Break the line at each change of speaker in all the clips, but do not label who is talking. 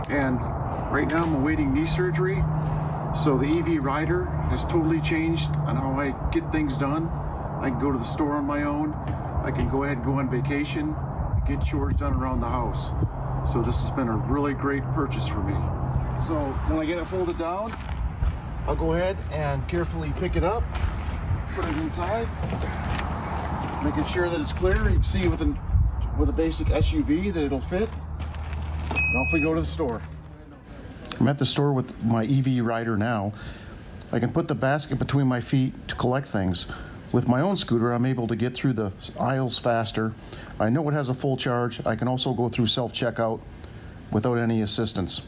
and right now I'm awaiting knee surgery. So the EV Rider has totally changed on how I get things done. I can go to the store on my own. I can go ahead and go on vacation and get chores done around the house. So this has been a really great purchase for me. So when I get it folded down, I'll go ahead and carefully pick it up, put it inside, making sure that it's clear. You can see with a basic SUV that it'll fit. And off we go to the store. I'm at the store with my EV Rider now. I can put the basket between my feet to collect things. With my own scooter, I'm able to get through the aisles faster. I know it has a full charge. I can also go through self-checkout without any assistance.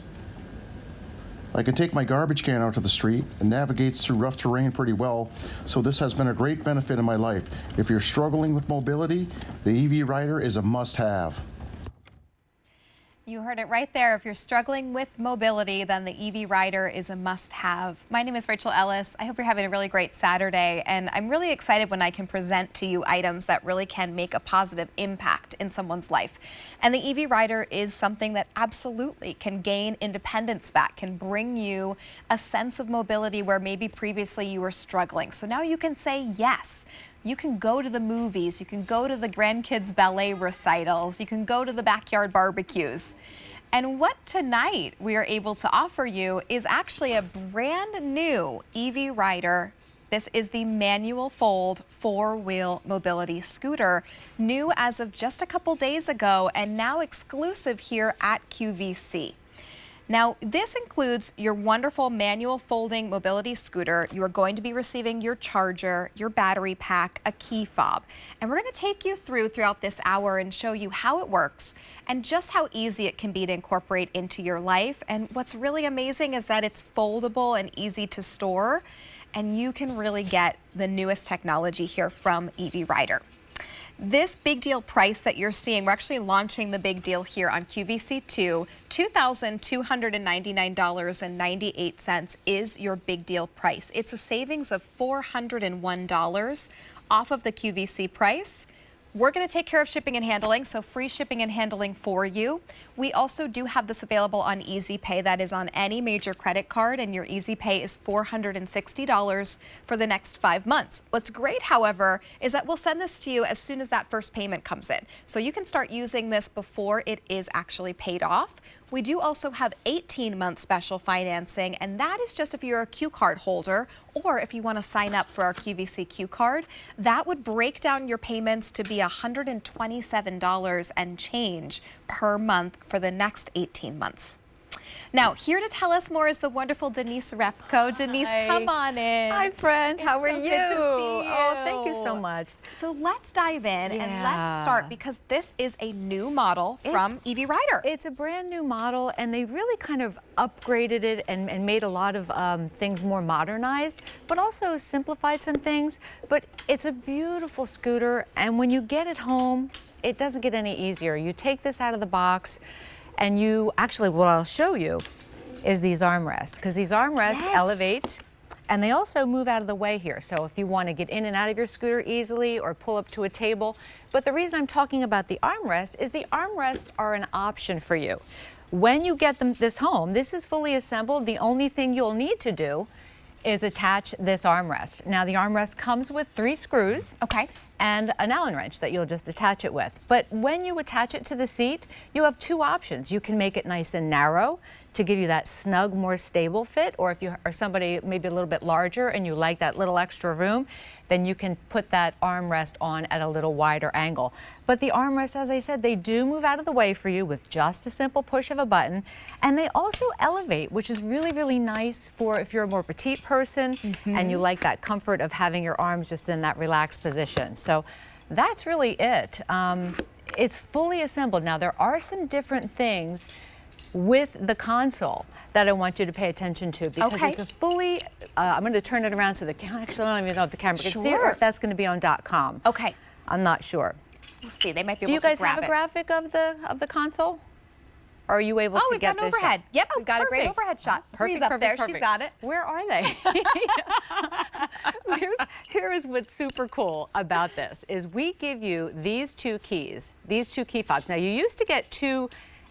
I can take my garbage can out to the street and navigates through rough terrain pretty well, so this has been a great benefit in my life. If you're struggling with mobility, the EV Rider is a must-have.
You heard it right there. If you're struggling with mobility, then the EV Rider is a must-have. My name is Rachel Ellis. I hope you're having a really great Saturday, and I'm really excited when I can present to you items that really can make a positive impact in someone's life. And the EV Rider is something that absolutely can gain independence back, can bring you a sense of mobility where maybe previously you were struggling. So now you can say yes. You can go to the movies, you can go to the grandkids' ballet recitals, you can go to the backyard barbecues. And what tonight we are able to offer you is actually a brand new EV Rider. This is the manual fold 4-wheel mobility scooter, new as of just a couple days ago and now exclusive here at QVC. Now, this includes your wonderful manual folding mobility scooter. You are going to be receiving your charger, your battery pack, a key fob. And we're going to take you throughout this hour and show you how it works and just how easy it can be to incorporate into your life. And what's really amazing is that it's foldable and easy to store, and you can really get the newest technology here from EV Rider. This big deal price that you're seeing, we're actually launching the big deal here on QVC2. $2,299.98 is your big deal price. It's a savings of $401 off of the QVC price. We're going to take care of shipping and handling, so free shipping and handling for you. We also do have this available on Easy Pay. That is on any major credit card, and your Easy Pay is $460 for the next 5 months. What's great, however, is that we'll send this to you as soon as that first payment comes in. So you can start using this before it is actually paid off. We do also have 18-month special financing, and that is just if you're a Q card holder or if you want to sign up for our QVC Q card. That would break down your payments to be $127 and change per month for the next 18 months. Now, here to tell us more is the wonderful Denise Repko. Denise,
Hi.
come on in.
Hi, friend. How are
so
you?
Good to see you.
Oh, thank you so much.
So let's dive in and let's start, because this is a new model from EV Rider.
It's a brand new model, and they really kind of upgraded it and made a lot of things more modernized, but also simplified some things. But it's a beautiful scooter, and when you get it home, it doesn't get any easier. You take this out of the box, and you actually, what I'll show you is these armrests, because these armrests elevate, and they also move out of the way here. So if you want to get in and out of your scooter easily or pull up to a table. But the reason I'm talking about the armrest is the armrests are an option for you. When you get this home, this is fully assembled. The only thing you'll need to do is attach this armrest. Now, the armrest comes with 3 screws.
Okay.
And an Allen wrench that you'll just attach it with. But when you attach it to the seat, you have 2 options. You can make it nice and narrow to give you that snug, more stable fit, or if you are somebody maybe a little bit larger and you like that little extra room, then you can put that armrest on at a little wider angle. But the armrests, as I said, they do move out of the way for you with just a simple push of a button, and they also elevate, which is really, really nice for if you're a more petite person and you like that comfort of having your arms just in that relaxed position. So that's really it. It's fully assembled. Now, there are some different things with the console that I want you to pay attention to, because it's a fully, I'm going to turn it around so the camera, actually I don't even know if the camera can see it, or if that's going to be on .com.
Okay.
I'm not sure.
We'll see. They might be
Do
able
you
to
guys have a graphic of the console? Or are you able to
we've
get
got an
this
overhead.
shot?
Yep,
Oh,
we've got a great overhead shot. Bree's up there. She's got it.
Where are they? Here is what's super cool about this is we give you these 2 keys, these 2 key fobs. Now, you used to get 2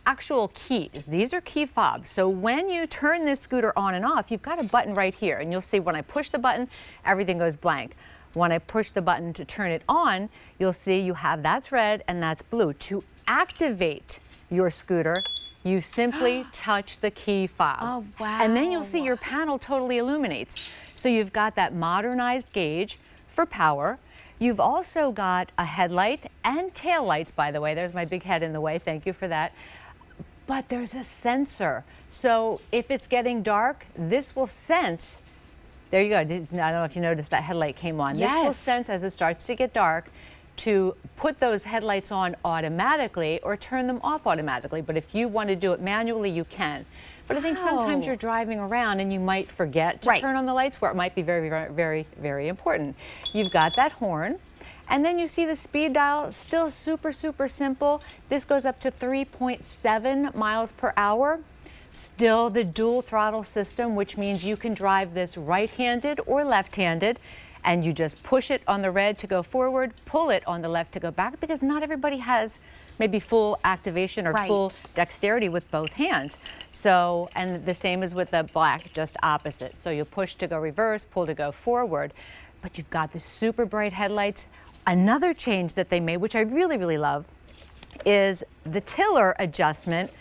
actual keys. These are key fobs. So when you turn this scooter on and off, you've got a button right here. And you'll see when I push the button, everything goes blank. When I push the button to turn it on, you'll see you have that's red and that's blue. To activate your scooter, you simply touch the key fob.
Oh, wow.
And then you'll see your panel totally illuminates. So you've got that modernized gauge for power. You've also got a headlight and tail lights, by the way. There's my big head in the way. Thank you for that. But there's a sensor. So if it's getting dark, this will sense. There you go. I don't know if you noticed that headlight came on.
Yes.
This will sense as it starts to get dark to put those headlights on automatically or turn them off automatically. But if you want to do it manually, you can. But I think sometimes you're driving around and you might forget to turn on the lights where it might be very, very, very, very important. You've got that horn. And then you see the speed dial, still super, super simple. This goes up to 3.7 miles per hour. Still the dual throttle system, which means you can drive this right-handed or left-handed. And you just push it on the red to go forward, pull it on the left to go back, because not everybody has maybe full activation or full dexterity with both hands. So, and the same as with the black, just opposite. So you push to go reverse, pull to go forward. But you've got the super bright headlights. Another change that they made, which I really, really love, is the tiller adjustment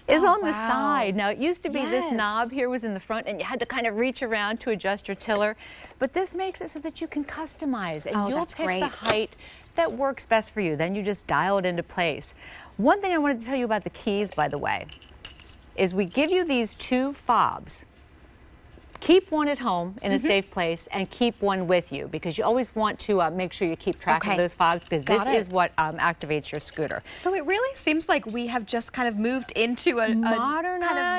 is on the side. Now, it used to be this knob here was in the front, and you had to kind of reach around to adjust your tiller. But this makes it so that you can customize, and you'll pick the height that works best for you. Then you just dial it into place. One thing I wanted to tell you about the keys, by the way, is we give you these two fobs. Keep one at home in a safe place and keep one with you, because you always want to make sure you keep track of those fobs, because this is what activates your scooter.
So it really seems like we have just kind of moved into a kind of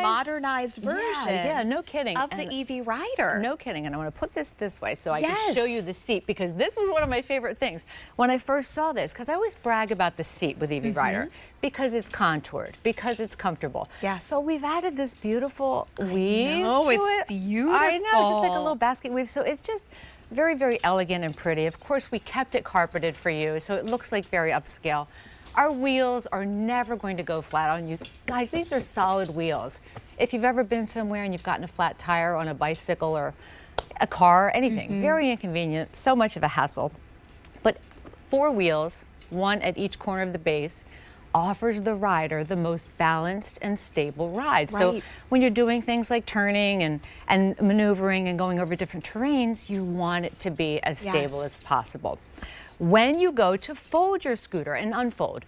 modernized version
no kidding.
of the EV Rider.
No kidding. And I want to put this way so I can show you the seat, because this was one of my favorite things when I first saw this, because I always brag about the seat with EV Rider because it's contoured, because it's comfortable.
Yes.
So we've added this beautiful weave to
it's
it.
beautiful.
I know, just like a little basket weave. So it's just very, very elegant and pretty. Of course, we kept it carpeted for you, so it looks like very upscale. Our wheels are never going to go flat on you. Guys, these are solid wheels. If you've ever been somewhere and you've gotten a flat tire on a bicycle or a car, anything, very inconvenient, so much of a hassle. But 4 wheels, one at each corner of the base, offers the rider the most balanced and stable ride. So when you're doing things like turning and maneuvering and going over different terrains, you want it to be as stable as possible. When you go to fold your scooter and unfold,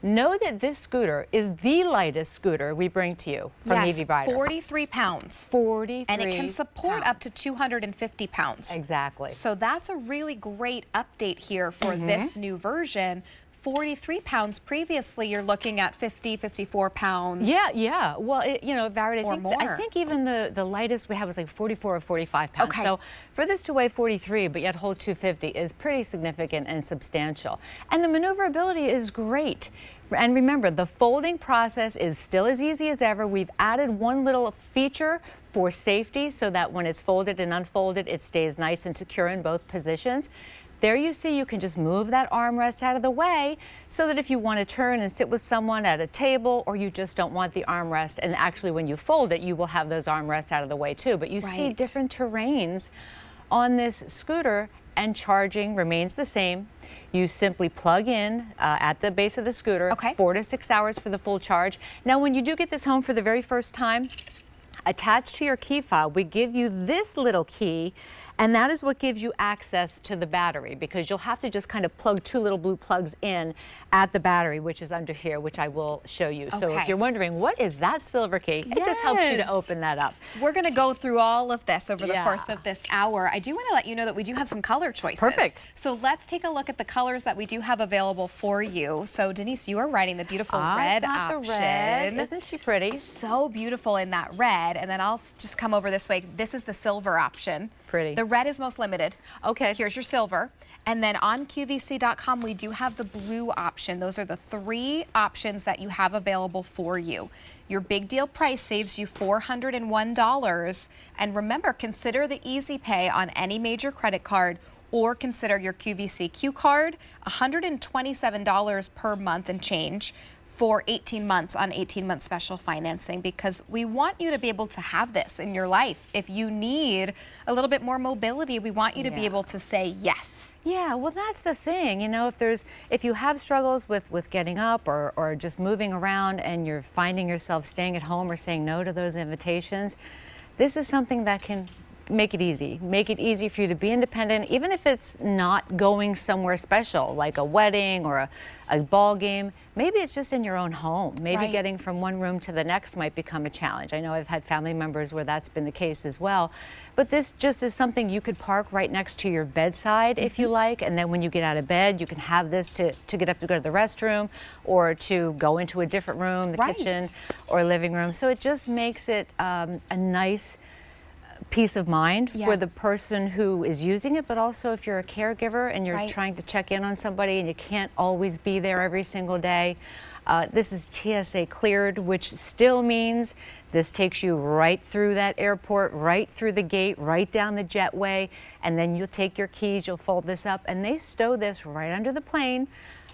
know that this scooter is the lightest scooter we bring to you from EV Rider.
43 pounds.
43
And it can support up to 250 pounds.
Exactly.
So that's a really great update here for this new version. 43 pounds. Previously, you're looking at 50, 54 pounds.
Yeah. Well, it varied.
More.
I think even the lightest we had was like 44 or 45 pounds. So for this to weigh 43 but yet hold 250 is pretty significant and substantial. And the maneuverability is great. And remember, the folding process is still as easy as ever. We've added one little feature for safety so that when it's folded and unfolded, it stays nice and secure in both positions. There you see you can just move that armrest out of the way so that if you want to turn and sit with someone at a table, or you just don't want the armrest, and actually when you fold it, you will have those armrests out of the way too. But you see different terrains on this scooter, and charging remains the same. You simply plug in at the base of the scooter, 4 to 6 hours for the full charge. Now, when you do get this home for the very first time, attached to your key fob, we give you this little key, and that is what gives you access to the battery, because you'll have to just kind of plug 2 little blue plugs in at the battery, which is under here, which I will show you. So if you're wondering, what is that silver key? It just helps you to open that up.
We're going to go through all of this over the course of this hour. I do want to let you know that we do have some color choices.
Perfect.
So let's take a look at the colors that we do have available for you. So Denise, you are riding the beautiful red option.
The red. Isn't she pretty?
So beautiful in that red. And then I'll just come over this way. This is the silver option.
Pretty.
The red is most limited.
Okay.
Here's your silver. And then on QVC.com, we do have the blue option. Those are the 3 options that you have available for you. Your big deal price saves you $401. And remember, consider the easy pay on any major credit card, or consider your QVC Q card, $127 per month and change. for 18 months on 18-month special financing, because we want you to be able to have this in your life. If you need a little bit more mobility, we want you to be able to say yes.
Yeah, well, that's the thing. You know, if you have struggles with getting up or just moving around and you're finding yourself staying at home or saying no to those invitations, this is something that can make it easy. Make it easy for you to be independent, even if it's not going somewhere special, like a wedding or a ball game. Maybe it's just in your own home. Maybe getting from one room to the next might become a challenge. I know I've had family members where that's been the case as well. But this just is something you could park right next to your bedside if you like, and then when you get out of bed, you can have this to get up to go to the restroom or to go into a different room, the kitchen or living room. So it just makes it a nice peace of mind for the person who is using it, but also if you're a caregiver and you're trying to check in on somebody and you can't always be there every single day. This is TSA cleared, which still means this takes you right through that airport, right through the gate, right down the jetway, and then you'll take your keys, you'll fold this up, and they stow this right under the plane.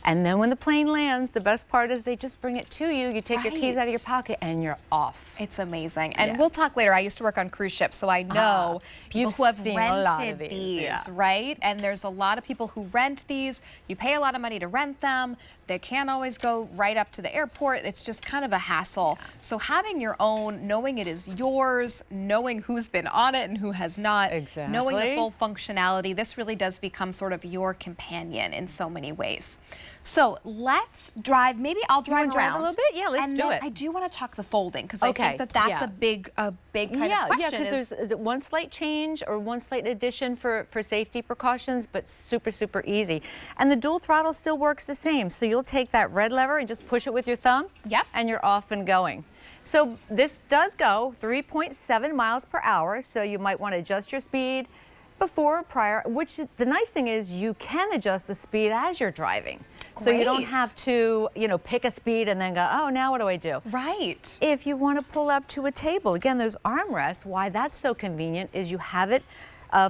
And then when the plane lands, the best part is they just bring it to you. You take your keys out of your pocket and you're off.
It's amazing. And we'll talk later. I used to work on cruise ships, so I know people who have rented these, right? And there's a lot of people who rent these. You pay a lot of money to rent them. They can't always go right up to the airport. It's just kind of a hassle. So having your own, knowing it is yours, knowing who's been on it and who has not, knowing the full functionality, this really does become sort of your companion in so many ways. So let's drive. Maybe I'll drive around
a little bit. Yeah, let's do it.
I do want to talk the folding, because I think that that's a big kind of question.
Yeah, because there's one slight change or one slight addition for safety precautions, but super, super easy. And the dual throttle still works the same. So you'll take that red lever and just push it with your thumb. And you're off and going. So this does go 3.7 miles per hour. So you might want to adjust your speed before or prior, which the nice thing is you can adjust the speed as you're driving. So you don't have to, pick a speed and then go, oh, now what do I do?
Right.
If you want to pull up to a table, again, those armrests, why that's so convenient is you have it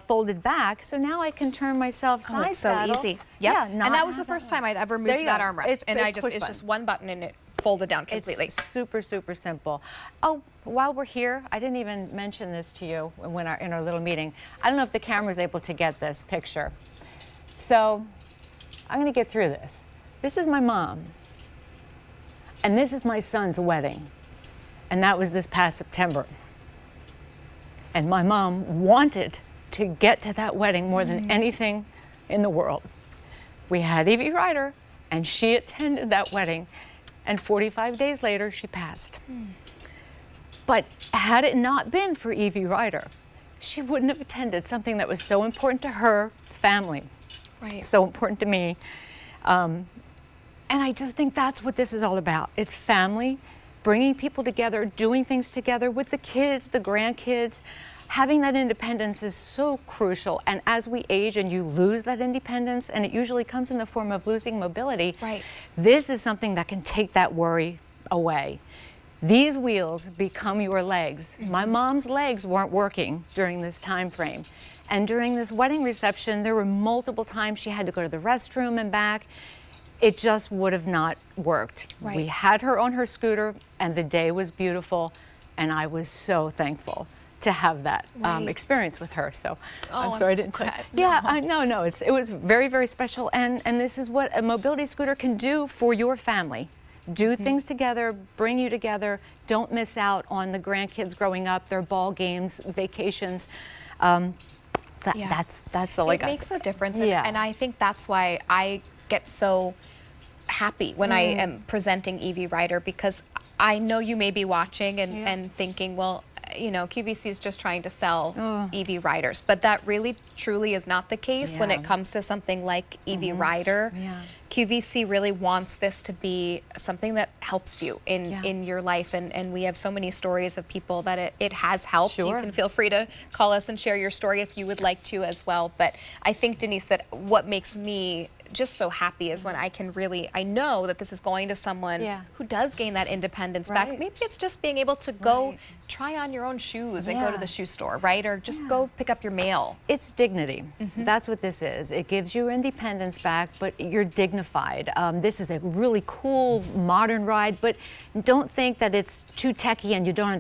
folded back. So now I can turn myself side
it's so
saddle.
easy. Yeah, and that was the first time I'd ever moved that armrest. It's just one button and it folded down completely.
It's super, super simple. Oh, while we're here, I didn't even mention this to you in our little meeting. I don't know if the camera's able to get this picture. So I'm going to get through this. This is my mom, and this is my son's wedding, and that was this past September. And my mom wanted to get to that wedding more than anything in the world. We had Evie Ryder, and she attended that wedding, and 45 days later, she passed. But had it not been for Evie Ryder, she wouldn't have attended something that was so important to her family, so important to me. And I just think that's what this is all about. It's family, bringing people together, doing things together with the kids, the grandkids. Having that independence is so crucial. And as we age and you lose that independence, and it usually comes in the form of losing mobility, this is something that can take that worry away. These wheels become your legs. My mom's legs weren't working during this time frame. And during this wedding reception, there were multiple times she had to go to the restroom and back. It just would have not worked. We had her on her scooter, and the day was beautiful, and I was so thankful to have that experience with her. So I'm sorry I didn't tell you. Yeah, no, it was very, very special, and this is what a mobility scooter can do for your family. Do things together, bring you together. Don't miss out on the grandkids growing up, their ball games, vacations. That's all I got.
It makes a difference, and I think that's why I get so happy when I am presenting Evie Ryder, because I know you may be watching and thinking, well, QVC is just trying to sell Evie Ryders, but that really truly is not the case when it comes to something like Evie Ryder. QVC really wants this to be something that helps you in your life, and we have so many stories of people that it has helped. You can feel free to call us and share your story if you would like to as well. But I think, Denise, that what makes me just so happy is when I know that this is going to someone who does gain that independence back. Maybe it's just being able to go try on your own shoes and go to the shoe store, or just go pick up your mail.
It's dignity. That's what this is. It gives you independence back, but you're dignified dignified. This is a really cool, modern ride, but don't think that it's too techy and you don't